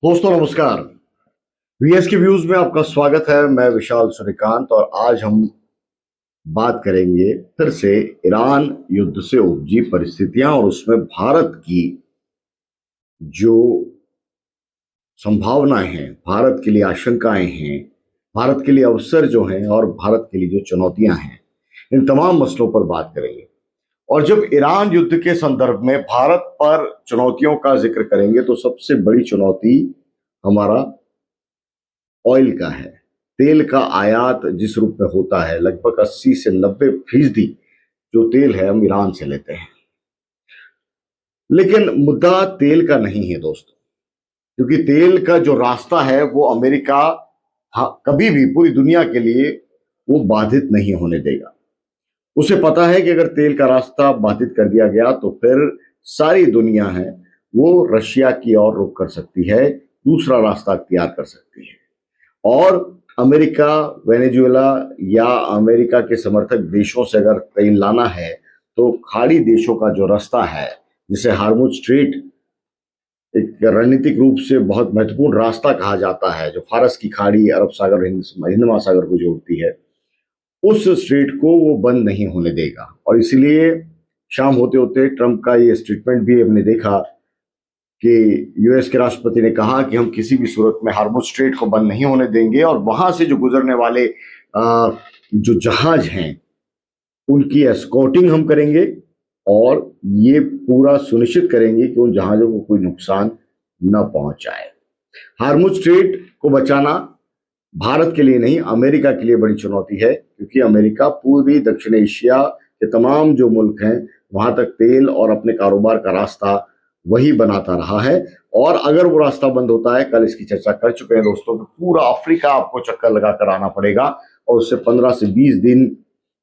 दोस्तों नमस्कार। वीएस के व्यूज में आपका स्वागत है। मैं विशाल सूर्यकांत और आज हम बात करेंगे फिर से ईरान युद्ध से उपजी परिस्थितियां और उसमें भारत की जो संभावनाएं हैं, भारत के लिए आशंकाएं हैं, भारत के लिए अवसर जो हैं और भारत के लिए जो चुनौतियां हैं, इन तमाम मसलों पर बात करेंगे। और जब ईरान युद्ध के संदर्भ में भारत पर चुनौतियों का जिक्र करेंगे तो सबसे बड़ी चुनौती हमारा ऑयल का है। तेल का आयात जिस रूप में होता है, लगभग 80 से 90% जो तेल है हम ईरान से लेते हैं। लेकिन मुद्दा तेल का नहीं है दोस्तों, क्योंकि तेल का जो रास्ता है वो अमेरिका कभी भी पूरी दुनिया के लिए वो बाधित नहीं होने देगा। उसे पता है कि अगर तेल का रास्ता बाधित कर दिया गया तो फिर सारी दुनिया है वो रशिया की ओर रुख कर सकती है, दूसरा रास्ता अख्तियार कर सकती है। और अमेरिका, वेनेजुएला या अमेरिका के समर्थक देशों से अगर तेल लाना है तो खाड़ी देशों का जो रास्ता है, जिसे हार्मुज स्ट्रेट एक रणनीतिक रूप से बहुत महत्वपूर्ण रास्ता कहा जाता है, जो फारस की खाड़ी, अरब सागर, हिंद महासागर को जोड़ती है, उस स्ट्रेट को वो बंद नहीं होने देगा। और इसलिए शाम होते होते ट्रंप का ये स्टेटमेंट भी हमने देखा कि यूएस के राष्ट्रपति ने कहा कि हम किसी भी सूरत में हार्मुज स्ट्रेट को बंद नहीं होने देंगे और वहां से जो गुजरने वाले जो जहाज हैं उनकी एस्कॉर्टिंग हम करेंगे और ये पूरा सुनिश्चित करेंगे कि उन जहाजों को कोई नुकसान न पहुंचाए। हार्मुज स्ट्रेट को बचाना भारत के लिए नहीं, अमेरिका के लिए बड़ी चुनौती है, क्योंकि अमेरिका पूरी दक्षिण एशिया के तमाम जो मुल्क हैं वहां तक तेल और अपने कारोबार का रास्ता वही बनाता रहा है। और अगर वो रास्ता बंद होता है, कल इसकी चर्चा कर चुके हैं दोस्तों, कि पूरा अफ्रीका आपको चक्कर लगाकर आना पड़ेगा और उससे 15 से 20 दिन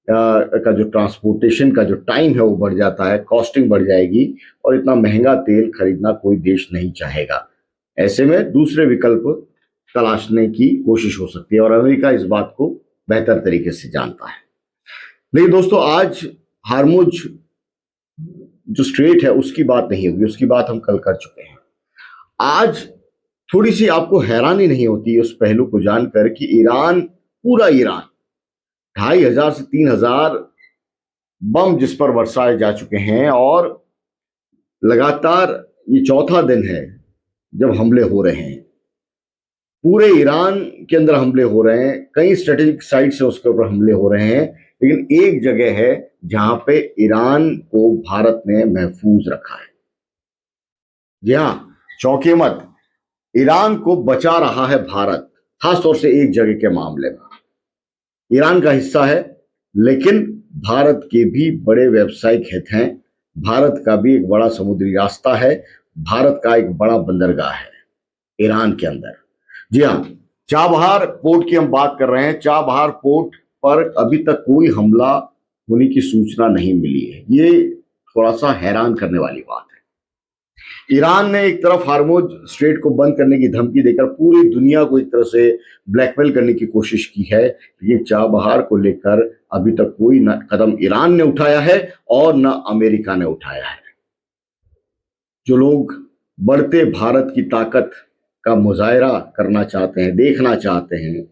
का जो ट्रांसपोर्टेशन का जो टाइम है वो बढ़ जाता है, कॉस्टिंग बढ़ जाएगी और इतना महंगा तेल खरीदना कोई देश नहीं चाहेगा। ऐसे में दूसरे विकल्प तलाशने की कोशिश हो सकती है और अमेरिका इस बात को बेहतर तरीके से जानता है। लेकिन दोस्तों आज हार्मुज जो स्ट्रेट है उसकी बात नहीं होगी, उसकी बात हम कल कर चुके हैं। आज थोड़ी सी आपको हैरानी नहीं होती उस पहलू को जानकर कि ईरान, पूरा ईरान 2500 से 3000 बम जिस पर बरसाए जा चुके हैं और लगातार ये चौथा दिन है जब हमले हो रहे हैं। पूरे ईरान के अंदर हमले हो रहे हैं, कई स्ट्रेटेजिक साइट से उसके ऊपर हमले हो रहे हैं, लेकिन एक जगह है जहां पे ईरान को भारत ने महफूज रखा है। जी हाँ, चौंके मत, ईरान को बचा रहा है भारत, खासतौर से एक जगह के मामले में। ईरान का हिस्सा है, लेकिन भारत के भी बड़े व्यावसायिक हित हैं, भारत का भी एक बड़ा समुद्री रास्ता है, भारत का एक बड़ा बंदरगाह है ईरान के अंदर। जी हाँ, चाबहार पोर्ट की हम बात कर रहे हैं। चाबहार पोर्ट पर अभी तक कोई हमला होने की सूचना नहीं मिली है। ये थोड़ा सा हैरान करने वाली बात है। ईरान ने एक तरफ हार्मुज स्ट्रेट को बंद करने की धमकी देकर पूरी दुनिया को एक तरह से ब्लैकमेल करने की कोशिश की है, लेकिन चाबहार को लेकर अभी तक कोई न कदम ईरान ने उठाया है और न अमेरिका ने उठाया है। जो लोग बढ़ते भारत की ताकत का मुजाहरा करना चाहते हैं, देखना चाहते हैं,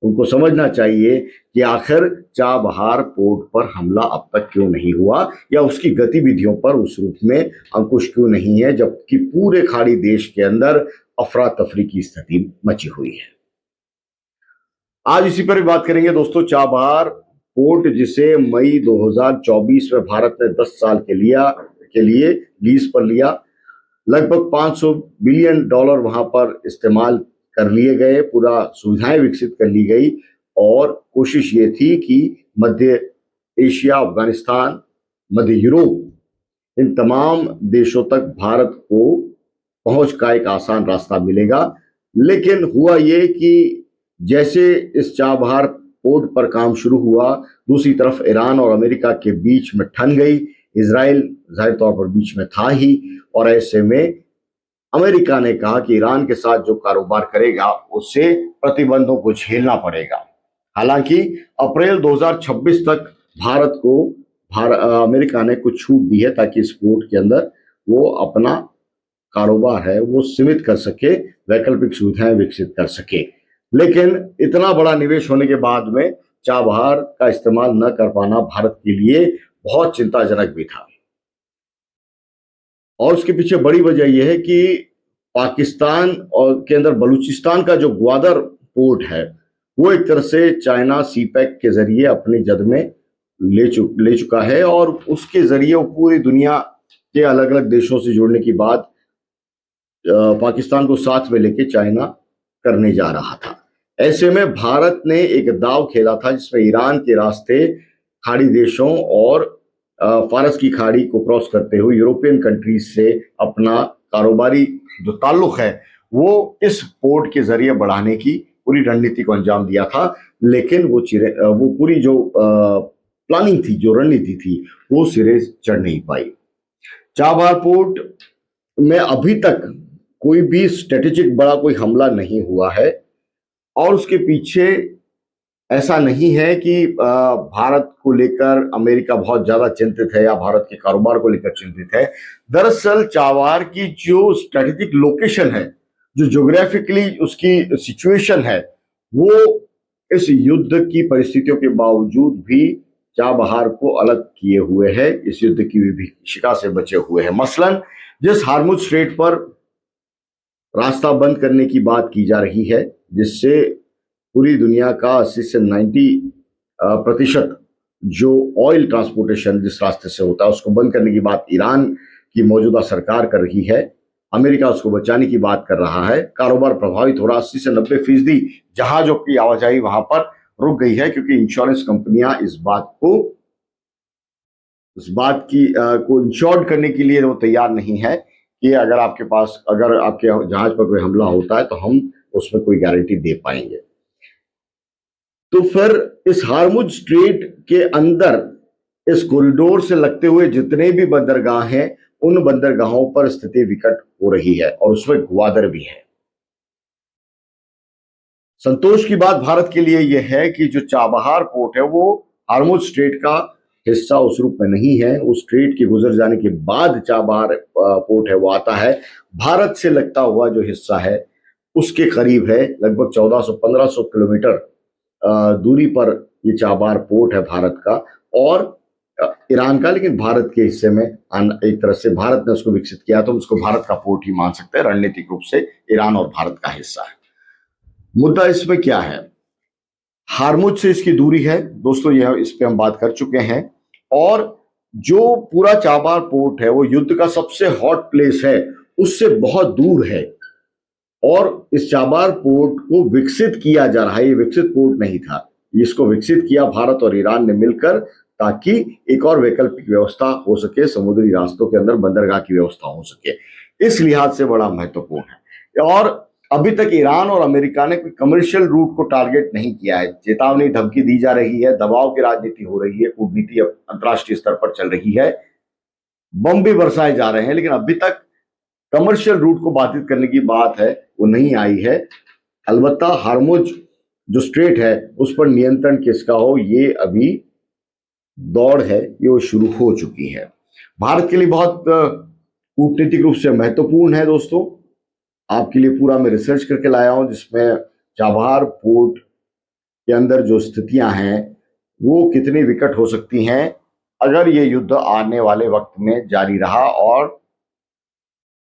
उनको समझना चाहिए कि आखिर चाबहार पोर्ट पर हमला अब तक क्यों नहीं हुआ या उसकी गतिविधियों पर उस रूप में अंकुश क्यों नहीं है, जबकि पूरे खाड़ी देश के अंदर अफरा तफरी की स्थिति मची हुई है। आज इसी पर भी बात करेंगे दोस्तों। चाबहार पोर्ट जिसे मई 2024 में भारत ने 10 साल के लिए लीज पर लिया, लगभग $500 बिलियन वहां पर इस्तेमाल कर लिए गए, पूरा सुविधाएं विकसित कर ली गई और कोशिश ये थी कि मध्य एशिया, अफगानिस्तान, मध्य यूरोप, इन तमाम देशों तक भारत को पहुंच का एक आसान रास्ता मिलेगा। लेकिन हुआ ये कि जैसे इस चाबहार पोर्ट पर काम शुरू हुआ, दूसरी तरफ ईरान और अमेरिका के बीच में ठन गई। इजराइल जाहिर तौर पर बीच में था ही, और ऐसे में अमेरिका ने कहा कि ईरान के साथ जो कारोबार करेगा उसे प्रतिबंधों को झेलना पड़ेगा। हालांकि अप्रैल 2026 तक भारत को अमेरिका ने कुछ छूट दी है ताकि इस पोर्ट के अंदर वो अपना कारोबार है वो सीमित कर सके, वैकल्पिक सुविधाएं विकसित कर सके। लेकिन इतना बड़ा निवेश होने के बाद में चाबहार का इस्तेमाल न कर पाना भारत के लिए बहुत चिंताजनक भी था। और उसके पीछे बड़ी वजह यह है कि पाकिस्तान और के अंदर बलूचिस्तान का जो ग्वादर पोर्ट है वो एक तरह से चाइना सीपैक के जरिए अपनी जद में ले चुका है, और उसके जरिए वो पूरी दुनिया के अलग अलग देशों से जुड़ने की बात पाकिस्तान को साथ में लेके चाइना करने जा रहा था। ऐसे में भारत ने एक दाव खेला था जिसमें ईरान के रास्ते खाड़ी देशों और फारस की खाड़ी को क्रॉस करते हुए यूरोपियन कंट्रीज से अपना कारोबारी जो ताल्लुक है वो इस पोर्ट के जरिए बढ़ाने की पूरी रणनीति को अंजाम दिया था। लेकिन वो पूरी जो प्लानिंग थी, जो रणनीति थी, वो सिरे चढ़ नहीं पाई। चाबहार पोर्ट में अभी तक कोई भी स्ट्रेटेजिक बड़ा कोई हमला नहीं हुआ है, और उसके पीछे ऐसा नहीं है कि भारत को लेकर अमेरिका बहुत ज्यादा चिंतित है या भारत के कारोबार को लेकर चिंतित है। दरअसल चाबहार की जो स्ट्रेटेजिक लोकेशन है, जो ज्योग्राफिकली उसकी सिचुएशन है, वो इस युद्ध की परिस्थितियों के बावजूद भी चाबहार को अलग किए हुए है, इस युद्ध की विभीषिका से बचे हुए है। मसलन जिस हार्मुज स्ट्रेट पर रास्ता बंद करने की बात की जा रही है, जिससे पूरी दुनिया का 80 से 90% जो ऑयल ट्रांसपोर्टेशन जिस रास्ते से होता है उसको बंद करने की बात ईरान की मौजूदा सरकार कर रही है। अमेरिका उसको बचाने की बात कर रहा है। कारोबार प्रभावित हो रहा, 80 से 90% जहाजों की आवाजाही वहां पर रुक गई है, क्योंकि इंश्योरेंस कंपनियां इस बात को इंश्योर्ड करने के लिए वो तैयार नहीं है कि अगर आपके जहाज पर कोई हमला होता है तो हम उसमें कोई गारंटी दे पाएंगे। तो फिर इस हार्मुज स्ट्रेट के अंदर इस कॉरिडोर से लगते हुए जितने भी बंदरगाह हैं, उन बंदरगाहों पर स्थिति विकट हो रही है, और उसमें ग्वादर भी है। संतोष की बात भारत के लिए यह है कि जो चाबहार पोर्ट है वो हार्मुज स्ट्रेट का हिस्सा उस रूप में नहीं है। उस स्ट्रेट के गुजर जाने के बाद चाबहार पोर्ट है वो आता है। भारत से लगता हुआ जो हिस्सा है उसके करीब है, लगभग 1400-1500 किलोमीटर दूरी पर ये चाबहार पोर्ट है भारत का और ईरान का। लेकिन भारत के हिस्से में एक तरह से भारत ने उसको विकसित किया, तो उसको भारत का पोर्ट ही मान सकते हैं। रणनीतिक रूप से ईरान और भारत का हिस्सा है। मुद्दा इसमें क्या है? हार्मुज से इसकी दूरी है दोस्तों, यह इस पे हम बात कर चुके हैं। और जो पूरा चाबहार पोर्ट है वो युद्ध का सबसे हॉट प्लेस है, उससे बहुत दूर है। और इस चाबहार पोर्ट को विकसित किया जा रहा है, ये विकसित पोर्ट नहीं था, इसको विकसित किया भारत और ईरान ने मिलकर, ताकि एक और वैकल्पिक व्यवस्था हो सके, समुद्री रास्तों के अंदर बंदरगाह की व्यवस्था हो सके। इस लिहाज से बड़ा महत्वपूर्ण है। और अभी तक ईरान और अमेरिका ने कोई कमर्शियल रूट को टारगेट नहीं किया है। चेतावनी, धमकी दी जा रही है, दबाव की राजनीति हो रही है, कूटनीति अंतर्राष्ट्रीय स्तर पर चल रही है, बम भी बरसाए जा रहे हैं, लेकिन अभी तक कमर्शियल रूट को बाधित करने की बात है वो नहीं आई है। अलबत्ता हार्मुज जो स्ट्रेट है उस पर नियंत्रण किसका हो, ये अभी दौड़ है, ये वो शुरू हो चुकी है। भारत के लिए बहुत कूटनीतिक रूप से महत्वपूर्ण है दोस्तों। आपके लिए पूरा मैं रिसर्च करके लाया हूं, जिसमें चाबहार पोर्ट के अंदर जो स्थितियां हैं वो कितनी विकट हो सकती हैं अगर ये युद्ध आने वाले वक्त में जारी रहा। और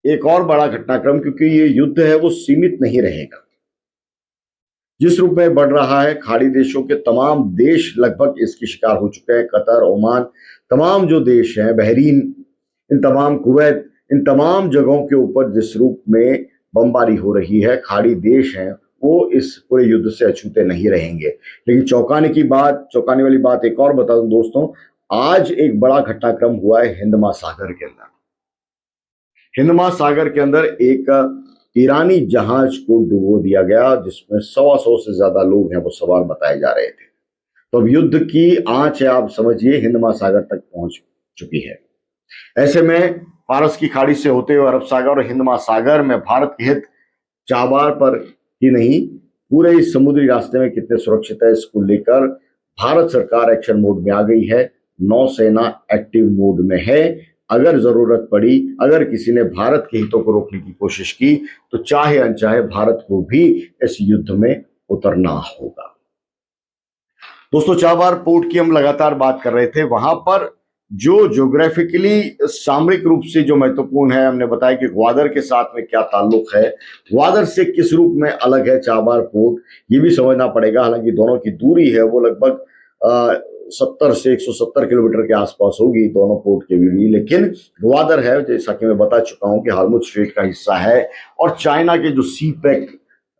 एक और बड़ा घटनाक्रम, क्योंकि ये युद्ध है वो सीमित नहीं रहेगा, जिस रूप में बढ़ रहा है, खाड़ी देशों के तमाम देश लगभग इसके शिकार हो चुके हैं। कतर, ओमान, तमाम जो देश हैं, बहरीन, इन तमाम, कुवैत, इन तमाम जगहों के ऊपर जिस रूप में बमबारी हो रही है, खाड़ी देश हैं वो इस पूरे युद्ध से अछूते नहीं रहेंगे। लेकिन चौंकाने वाली बात एक और बता दूं दोस्तों, आज एक बड़ा घटनाक्रम हुआ है हिंद महासागर के अंदर। हिंद महासागर के अंदर एक ईरानी जहाज को डुबो दिया गया, जिसमें 125 से ज्यादा लोग हैं वो सवार बताए जा रहे थे। तो अब युद्ध की आंच है, आप समझिए, हिंद महासागर तक पहुंच चुकी है। ऐसे में फारस की खाड़ी से होते हुए अरब सागर और हिंद महासागर में भारत के हित चाबहार पर ही नहीं, पूरे इस समुद्री रास्ते में कितने सुरक्षित है, इसको लेकर भारत सरकार एक्शन मोड में आ गई है। नौसेना एक्टिव मोड में है। अगर जरूरत पड़ी, अगर किसी ने भारत के हितों को रोकने की कोशिश की, तो चाहे अनचाहे भारत को भी इस युद्ध में उतरना होगा। दोस्तों, चाबार पोर्ट की हम लगातार बात कर रहे थे। वहां पर जो ज्योग्राफिकली सामरिक रूप से जो महत्वपूर्ण है, हमने बताया कि ग्वादर के साथ में क्या ताल्लुक है, ग्वादर से किस रूप में अलग है चाबार पोर्ट, ये भी समझना पड़ेगा। हालांकि दोनों की दूरी है वो लगभग 70 से 170 किलोमीटर के आसपास होगी दोनों पोर्ट के भी, लेकिन ग्वादर है, जैसा कि मैं बता चुका हूं कि हार्मुज स्ट्रेट का हिस्सा है। और चाइना के जो सी पैक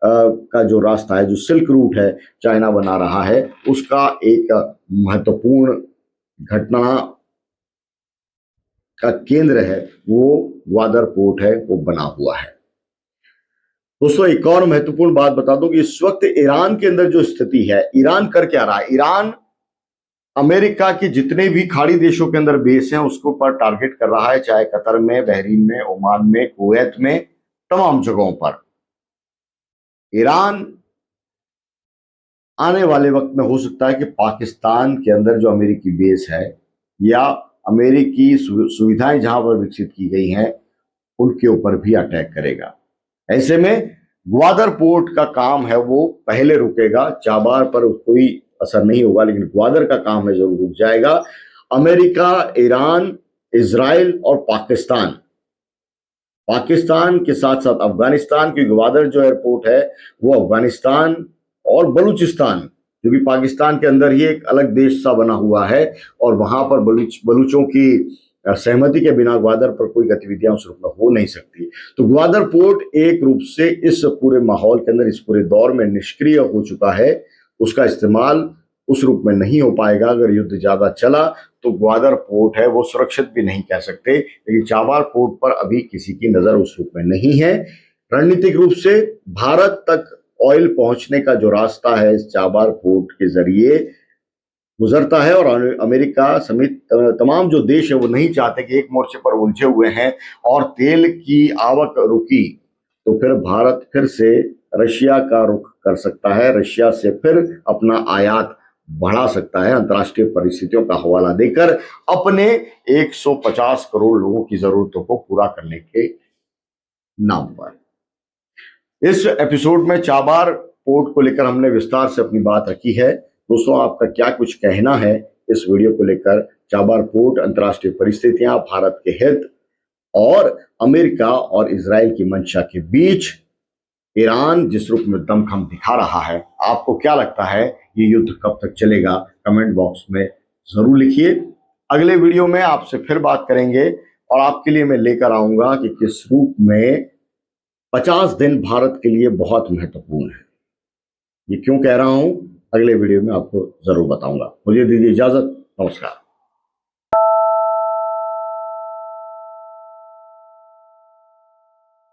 का जो रास्ता है, जो सिल्क रूट है चाइना बना रहा है, उसका एक महत्वपूर्ण घटना का केंद्र है वो ग्वादर पोर्ट है, वो बना हुआ है। दोस्तों, एक और महत्वपूर्ण बात बता दूं कि इस वक्त ईरान के अंदर जो स्थिति है, ईरान कर क्या रहा है, ईरान अमेरिका के जितने भी खाड़ी देशों के अंदर बेस हैं उसको पर टारगेट कर रहा है, चाहे कतर में, बहरीन में, ओमान में, कुवैत में, तमाम जगहों पर। ईरान आने वाले वक्त में हो सकता है कि पाकिस्तान के अंदर जो अमेरिकी बेस है या अमेरिकी सुविधाएं जहां पर विकसित की गई हैं उनके ऊपर भी अटैक करेगा। ऐसे में ग्वादर पोर्ट का काम है वो पहले रुकेगा, चाबार पर कोई असर नहीं होगा, लेकिन ग्वादर का काम है जरूर रुक जाएगा। अमेरिका, ईरान, इजराइल और पाकिस्तान, पाकिस्तान के साथ साथ अफगानिस्तान की ग्वादर जो एयरपोर्ट है वो अफगानिस्तान और बलूचिस्तान, क्योंकि पाकिस्तान के अंदर ही एक अलग देश सा बना हुआ है और वहां पर बलूचों की सहमति के बिना ग्वादर पर कोई गतिविधियां उस रूप में हो नहीं सकती। तो ग्वादर पोर्ट एक रूप से इस पूरे माहौल के अंदर, इस पूरे दौर में निष्क्रिय हो चुका है। उसका इस्तेमाल उस रूप में नहीं हो पाएगा। अगर युद्ध ज्यादा चला तो ग्वादर पोर्ट है वो सुरक्षित भी नहीं कह सकते, लेकिन चाबार पोर्ट पर अभी किसी की नजर उस रूप में नहीं है। रणनीतिक रूप से भारत तक ऑयल पहुंचने का जो रास्ता है इस चाबार पोर्ट के जरिए गुजरता है, और अमेरिका समेत तमाम जो देश है वो नहीं चाहते कि एक मोर्चे पर उलझे हुए हैं और तेल की आवक रुकी तो फिर भारत फिर से रशिया का रुख कर सकता है, रशिया से फिर अपना आयात बढ़ा सकता है, अंतर्राष्ट्रीय परिस्थितियों का हवाला देकर अपने 150 करोड़ लोगों की जरूरतों को पूरा करने के नाम पर। इस एपिसोड में चाबार पोर्ट को लेकर हमने विस्तार से अपनी बात रखी है। दोस्तों, आपका क्या कुछ कहना है इस वीडियो को लेकर? चाबार पोर्ट, अंतर्राष्ट्रीय परिस्थितियां, भारत के हित और अमेरिका और इजराइल की मंशा के बीच ईरान जिस रूप में दमखम दिखा रहा है, आपको क्या लगता है ये युद्ध कब तक चलेगा? कमेंट बॉक्स में जरूर लिखिए। अगले वीडियो में आपसे फिर बात करेंगे और आपके लिए मैं लेकर आऊंगा कि किस रूप में 50 दिन भारत के लिए बहुत महत्वपूर्ण है। ये क्यों कह रहा हूं, अगले वीडियो में आपको जरूर बताऊंगा। मुझे दीजिए इजाजत। नमस्कार।